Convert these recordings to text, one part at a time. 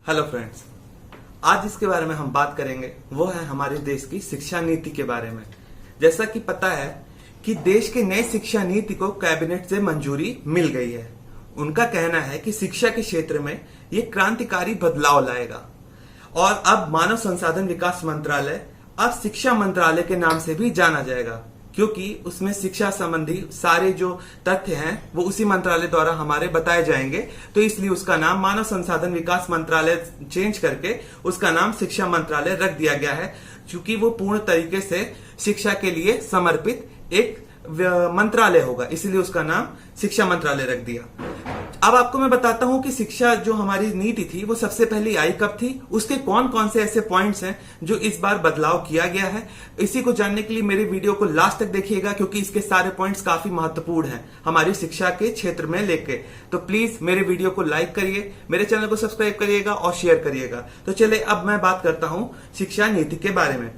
Hello friends, आज जिसके बारे में हम बात करेंगे वो है हमारे देश की शिक्षा नीति के बारे में। जैसा कि पता है कि देश की नई शिक्षा नीति को कैबिनेट से मंजूरी मिल गई है। उनका कहना है कि शिक्षा के क्षेत्र में ये क्रांतिकारी बदलाव लाएगा और अब मानव संसाधन विकास मंत्रालय अब शिक्षा मंत्रालय के नाम से भी जाना जाएगा, क्योंकि उसमें शिक्षा संबंधी सारे जो तथ्य हैं वो उसी मंत्रालय द्वारा हमारे बताए जाएंगे। तो इसलिए उसका नाम मानव संसाधन विकास मंत्रालय चेंज करके उसका नाम शिक्षा मंत्रालय रख दिया गया है, क्योंकि वो पूर्ण तरीके से शिक्षा के लिए समर्पित एक मंत्रालय होगा, इसीलिए उसका नाम शिक्षा मंत्रालय रख दिया। अब आपको मैं बताता हूं कि शिक्षा जो हमारी नीति थी वो सबसे पहले आई कब थी, उसके कौन कौन से ऐसे पॉइंट्स हैं जो इस बार बदलाव किया गया है। इसी को जानने के लिए मेरे वीडियो को लास्ट तक देखिएगा, क्योंकि इसके सारे पॉइंट्स काफी महत्वपूर्ण हैं हमारी शिक्षा के क्षेत्र में लेके। तो प्लीज मेरे वीडियो को लाइक करिए, मेरे चैनल को सब्सक्राइब करिएगा और शेयर करिएगा। तो चलिए अब मैं बात करता हूं शिक्षा नीति के बारे में।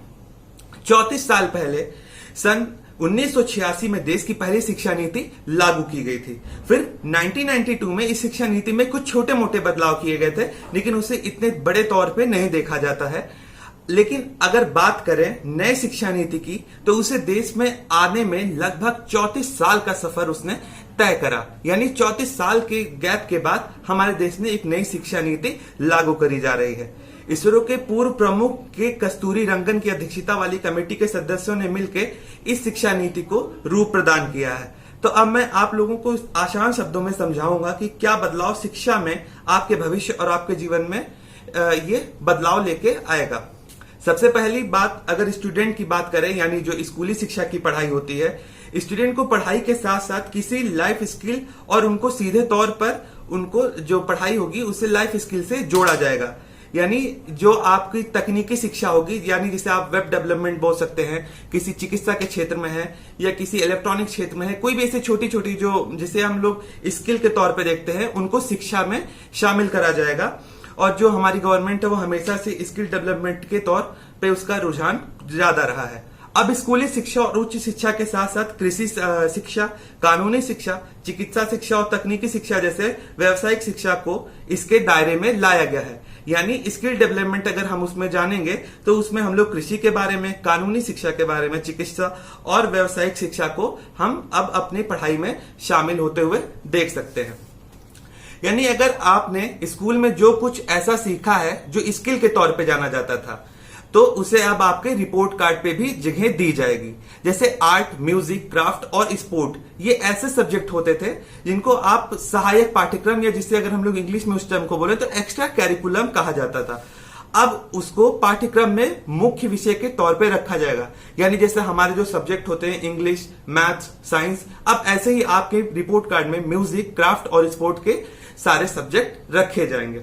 34 साल पहले सन 1986 में देश की पहली शिक्षा नीति लागू की गई थी। फिर 1992 में इस शिक्षा नीति में कुछ छोटे मोटे बदलाव किए गए थे, लेकिन उसे इतने बड़े तौर पे नहीं देखा जाता है। लेकिन अगर बात करें नई शिक्षा नीति की, तो उसे देश में आने में लगभग 34 साल का सफर उसने तय करा। यानी 34 साल के गैप के बाद हमारे देश में एक नई शिक्षा नीति लागू करी जा रही है। इसरो के पूर्व प्रमुख के कस्तूरी रंगन की अध्यक्षता वाली कमेटी के सदस्यों ने मिलकर इस शिक्षा नीति को रूप प्रदान किया है। तो अब मैं आप लोगों को आसान शब्दों में समझाऊंगा कि क्या बदलाव शिक्षा में आपके भविष्य और आपके जीवन में ये बदलाव लेके आएगा। सबसे पहली बात, अगर स्टूडेंट की बात करें, यानी जो स्कूली शिक्षा की पढ़ाई होती है, स्टूडेंट को पढ़ाई के साथ साथ किसी लाइफ स्किल और उनको सीधे तौर पर उनको जो पढ़ाई होगी उससे लाइफ स्किल से जोड़ा जाएगा। यानी जो आपकी तकनीकी शिक्षा होगी, यानी जिसे आप वेब डेवलपमेंट बोल सकते हैं, किसी चिकित्सा के क्षेत्र में है या किसी इलेक्ट्रॉनिक क्षेत्र में है, कोई भी ऐसी छोटी छोटी जो जिसे हम लोग स्किल के तौर पे देखते हैं, उनको शिक्षा में शामिल करा जाएगा। और जो हमारी गवर्नमेंट है वो हमेशा से स्किल डेवलपमेंट के तौर पे उसका रुझान ज्यादा रहा है। अब स्कूली शिक्षा और उच्च शिक्षा के साथ साथ कृषि शिक्षा, कानूनी शिक्षा, चिकित्सा शिक्षा और तकनीकी शिक्षा जैसे व्यावसायिक शिक्षा को इसके दायरे में लाया गया है। यानी स्किल डेवलपमेंट अगर हम उसमें जानेंगे तो उसमें हम लोग कृषि के बारे में, कानूनी शिक्षा के बारे में, चिकित्सा और व्यावसायिक शिक्षा को हम अब अपनी पढ़ाई में शामिल होते हुए देख सकते हैं। यानी अगर आपने स्कूल में जो कुछ ऐसा सीखा है जो स्किल के तौर पे जाना जाता था, तो उसे अब आपके रिपोर्ट कार्ड पे भी जगह दी जाएगी। जैसे आर्ट, म्यूजिक, क्राफ्ट और स्पोर्ट, ये ऐसे सब्जेक्ट होते थे जिनको आप सहायक पाठ्यक्रम या जिसे अगर हम लोग इंग्लिश में उस टर्म को बोले तो एक्स्ट्रा कैरिकुलम कहा जाता था। अब उसको पाठ्यक्रम में मुख्य विषय के तौर पे रखा जाएगा। यानी जैसे हमारे जो सब्जेक्ट होते हैं इंग्लिश, मैथ्स, साइंस, अब ऐसे ही आपके रिपोर्ट कार्ड में म्यूजिक, क्राफ्ट और स्पोर्ट के सारे सब्जेक्ट रखे जाएंगे।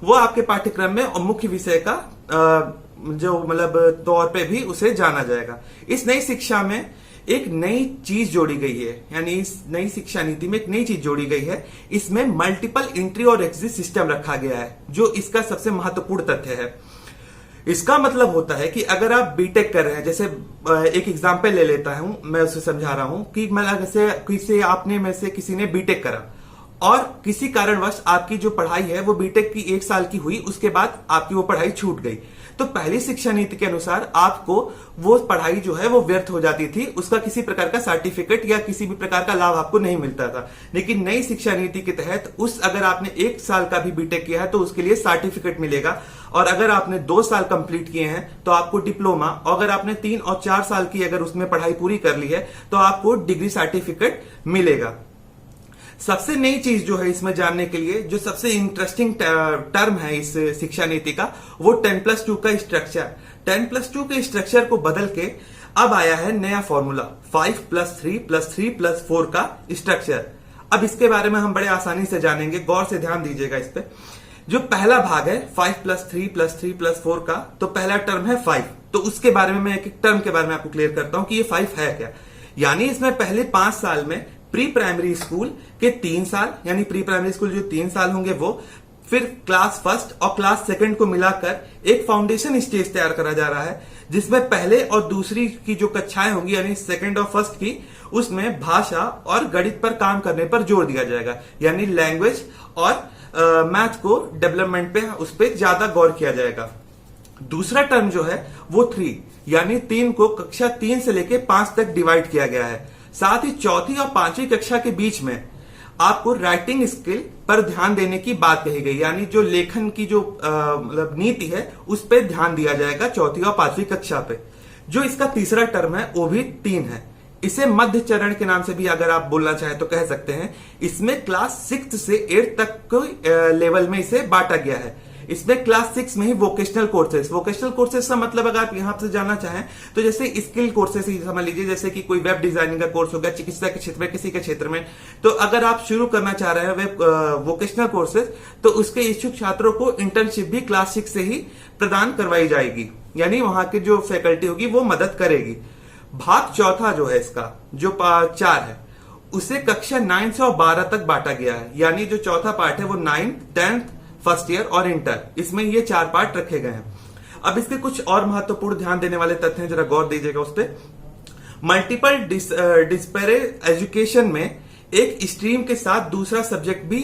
वो आपके पाठ्यक्रम में और मुख्य विषय का जो मतलब तौर पे भी उसे जाना जाएगा। इस नई शिक्षा में एक नई चीज जोड़ी गई है, यानी इस नई शिक्षा नीति में एक नई चीज जोड़ी गई है। इसमें मल्टीपल एंट्री और एग्जिट सिस्टम रखा गया है, जो इसका सबसे महत्वपूर्ण तथ्य है। इसका मतलब होता है कि अगर आप बीटेक कर रहे हैं, जैसे एक एग्जाम्पल ले लेता हूं, मैं उसे समझा रहा हूं कि जैसे आपने में से किसी ने बीटेक करा और किसी कारणवश आपकी जो पढ़ाई है वो बीटेक की 1 साल की हुई, उसके बाद आपकी वो पढ़ाई छूट गई, तो पहली शिक्षा नीति के अनुसार आपको वो पढ़ाई जो है वो व्यर्थ हो जाती थी, उसका किसी प्रकार का सर्टिफिकेट या किसी भी प्रकार का लाभ आपको नहीं मिलता था। लेकिन नई शिक्षा नीति के तहत अगर आपने 1 साल का भी बीटेक किया है तो उसके लिए सर्टिफिकेट मिलेगा, और अगर आपने 2 साल कंप्लीट किए हैं तो आपको डिप्लोमा, और अगर आपने 3 और 4 साल की अगर उसमें पढ़ाई पूरी कर ली है तो आपको डिग्री सर्टिफिकेट मिलेगा। सबसे नई चीज जो है इसमें जानने के लिए, जो सबसे इंटरेस्टिंग टर्म है इस शिक्षा नीति का, वो 10+2 का स्ट्रक्चर। 10+2 के स्ट्रक्चर को बदल के अब आया है नया फॉर्मूला 5+3+3+4 का स्ट्रक्चर। अब इसके बारे में हम बड़े आसानी से जानेंगे, गौर से ध्यान दीजिएगा इस पे। जो पहला भाग है 5+3+3+4 का, तो पहला टर्म है 5। तो उसके बारे में मैं एक एक टर्म के बारे में आपको क्लियर करता हूं कि ये 5 है क्या। यानी इसमें पहले 5 साल में प्री प्राइमरी स्कूल के 3 साल, यानी प्री प्राइमरी स्कूल जो 3 साल होंगे वो, फिर क्लास फर्स्ट और क्लास सेकंड को मिलाकर एक फाउंडेशन स्टेज तैयार करा जा रहा है, जिसमें पहले और दूसरी की जो कक्षाएं होंगी, यानी सेकंड और फर्स्ट की, उसमें भाषा और गणित पर काम करने पर जोर दिया जाएगा, यानी लैंग्वेज और मैथ को डेवलपमेंट पे उस पर ज्यादा गौर किया जाएगा। दूसरा टर्म जो है वो 3 यानी 3 को कक्षा 3 से लेके 5 तक डिवाइड किया गया है। साथ ही चौथी और 5वीं कक्षा के बीच में आपको राइटिंग स्किल पर ध्यान देने की बात कही गई, यानी जो लेखन की जो मतलब नीति है उस पर ध्यान दिया जाएगा चौथी और 5वीं कक्षा पे। जो इसका तीसरा टर्म है वो भी 3 है। इसे मध्य चरण के नाम से भी अगर आप बोलना चाहें तो कह सकते हैं। इसमें क्लास 6 से 8 तक के लेवल में इसे बांटा गया है। इसमें क्लास 6 में ही वोकेशनल कोर्सेज का मतलब अगर आप यहां से जानना चाहें तो जैसे स्किल कोर्सेज ही समझ लीजिए, जैसे कि कोई वेब डिजाइनिंग का कोर्स हो गया, चिकित्सा के क्षेत्र में, किसी के क्षेत्र में। तो अगर आप शुरू करना चाह रहे हैं वेब वोकेशनल कोर्सेज तो उसके इच्छुक छात्रों को इंटर्नशिप भी क्लास 6 से ही प्रदान करवाई जाएगी, यानी वहां की जो फैकल्टी होगी वो मदद करेगी। भाग चौथा जो है इसका जो 4 है उसे कक्षा 9 से और 12 तक बांटा गया है, यानी जो चौथा पार्ट है वो 9th, 10th, फर्स्ट ईयर और इंटर, इसमें ये 4 पार्ट रखे गए हैं। अब इसके कुछ और महत्वपूर्ण ध्यान देने वाले तथ्य हैं, जरा गौर दीजिएगा उस पर। मल्टीपल डिस्पेरेज एजुकेशन में एक स्ट्रीम के साथ दूसरा सब्जेक्ट भी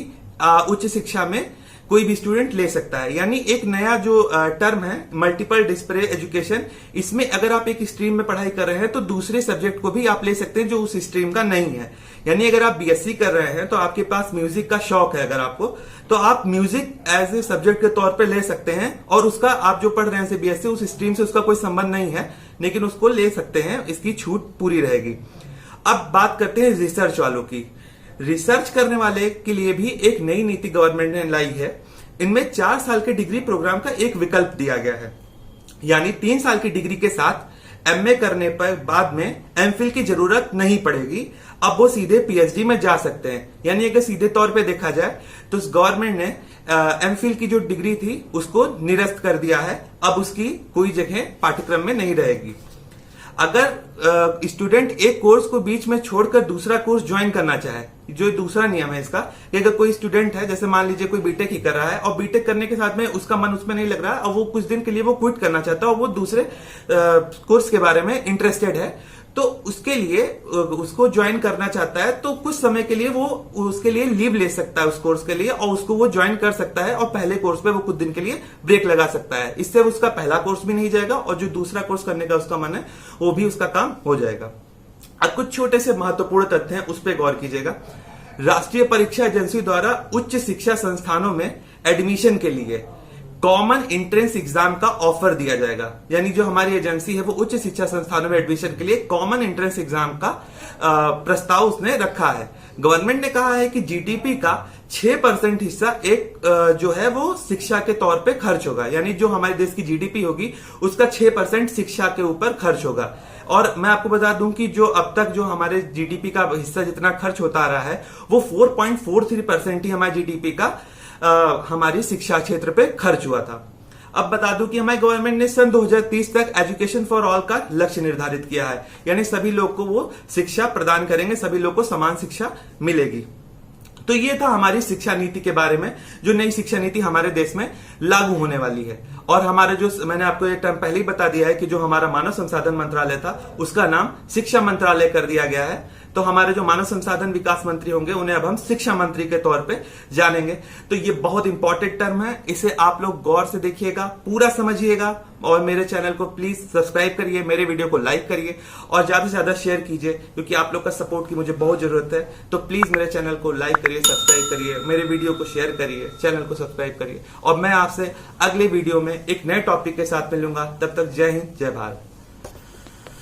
उच्च शिक्षा में कोई भी स्टूडेंट ले सकता है, यानी एक नया जो टर्म है मल्टीपल डिस्पेरेज एजुकेशन। इसमें अगर आप एक स्ट्रीम में पढ़ाई कर रहे हैं तो दूसरे सब्जेक्ट को भी आप ले सकते हैं जो उस स्ट्रीम का नहीं है। यानी अगर आप बीएससी कर रहे हैं तो आपके पास म्यूजिक का शौक है अगर आपको, तो आप म्यूजिक एज ए सब्जेक्ट के तौर पे ले सकते हैं और उसका आप जो पढ़ रहे हैं बीएससी उस स्ट्रीम से उसका कोई संबंध नहीं है, लेकिन उसको ले सकते हैं, इसकी छूट पूरी रहेगी। अब बात करते हैं रिसर्च वालों की। रिसर्च करने वाले के लिए भी एक नई नीति गवर्नमेंट ने लाई है। इनमें 4 साल के डिग्री प्रोग्राम का एक विकल्प दिया गया है, यानी 3 साल की डिग्री के साथ एमए करने पर बाद में एमफिल की जरूरत नहीं पड़ेगी। अब वो सीधे पीएचडी में जा सकते हैं। यानी अगर सीधे तौर पे देखा जाए तो गवर्नमेंट ने एमफिल की जो डिग्री थी उसको निरस्त कर दिया है, अब उसकी कोई जगह पाठ्यक्रम में नहीं रहेगी। अगर स्टूडेंट एक कोर्स को बीच में छोड़कर दूसरा कोर्स ज्वाइन करना चाहे, जो दूसरा नियम है इसका, कि अगर कोई स्टूडेंट है, जैसे मान लीजिए कोई बीटेक ही कर रहा है और बीटेक करने के साथ में उसका मन उसमें नहीं लग रहा है और वो कुछ दिन के लिए वो क्विट करना चाहता है और वो दूसरे कोर्स के बारे में इंटरेस्टेड है, तो उसके लिए उसको ज्वाइन करना चाहता है तो कुछ समय के लिए वो उसके लिए लीव ले सकता है उस कोर्स के लिए और उसको वो ज्वाइन कर सकता है और पहले कोर्स पे वो कुछ दिन के लिए ब्रेक लगा सकता है। इससे उसका पहला कोर्स भी नहीं जाएगा और जो दूसरा कोर्स करने का उसका मन है वो भी उसका काम हो जाएगा। अब कुछ छोटे से महत्वपूर्ण तथ्य हैं, उस पर गौर कीजिएगा। राष्ट्रीय परीक्षा एजेंसी द्वारा उच्च शिक्षा संस्थानों में एडमिशन के लिए कॉमन एंट्रेंस एग्जाम का ऑफर दिया जाएगा, यानी जो हमारी एजेंसी है वो उच्च शिक्षा संस्थानों में एडमिशन के लिए कॉमन एंट्रेंस एग्जाम का प्रस्ताव उसने रखा है। गवर्नमेंट ने कहा है कि जीडीपी का 6% हिस्सा एक जो है वो शिक्षा के तौर पे खर्च होगा, यानी जो हमारे देश की जीडीपी होगी उसका 6% शिक्षा के ऊपर खर्च होगा। और मैं आपको बता दूं कि जो अब तक जो हमारे जीडीपी का हिस्सा जितना खर्च होता आ रहा है वो 4.43% ही हमारे जीडीपी का हमारी शिक्षा क्षेत्र पे खर्च हुआ था। अब बता दूं कि हमारी गवर्नमेंट ने सन 2030 तक एजुकेशन फॉर ऑल का लक्ष्य निर्धारित किया है, यानी सभी लोग को वो शिक्षा प्रदान करेंगे, सभी लोग को समान शिक्षा मिलेगी। तो ये था हमारी शिक्षा नीति के बारे में, जो नई शिक्षा नीति हमारे देश में लागू होने वाली है। और हमारे जो मैंने आपको एक टाइम पहले ही बता दिया है कि जो हमारा मानव संसाधन मंत्रालय था उसका नाम शिक्षा मंत्रालय कर दिया गया है। तो हमारे जो मानव संसाधन विकास मंत्री होंगे उन्हें अब हम शिक्षा मंत्री के तौर पे जानेंगे। तो ये बहुत इंपॉर्टेंट टर्म है, इसे आप लोग गौर से देखिएगा, पूरा समझिएगा और मेरे चैनल को प्लीज सब्सक्राइब करिए, मेरे वीडियो को लाइक करिए और ज्यादा से ज्यादा शेयर कीजिए, क्योंकि आप लोग का सपोर्ट की मुझे बहुत जरूरत है। तो प्लीज मेरे चैनल को लाइक करिए, सब्सक्राइब करिए, मेरे वीडियो को शेयर करिए, चैनल को सब्सक्राइब करिए और मैं आपसे अगले वीडियो में एक नए टॉपिक के साथ मिलूंगा। तब तक जय हिंद, जय भारत।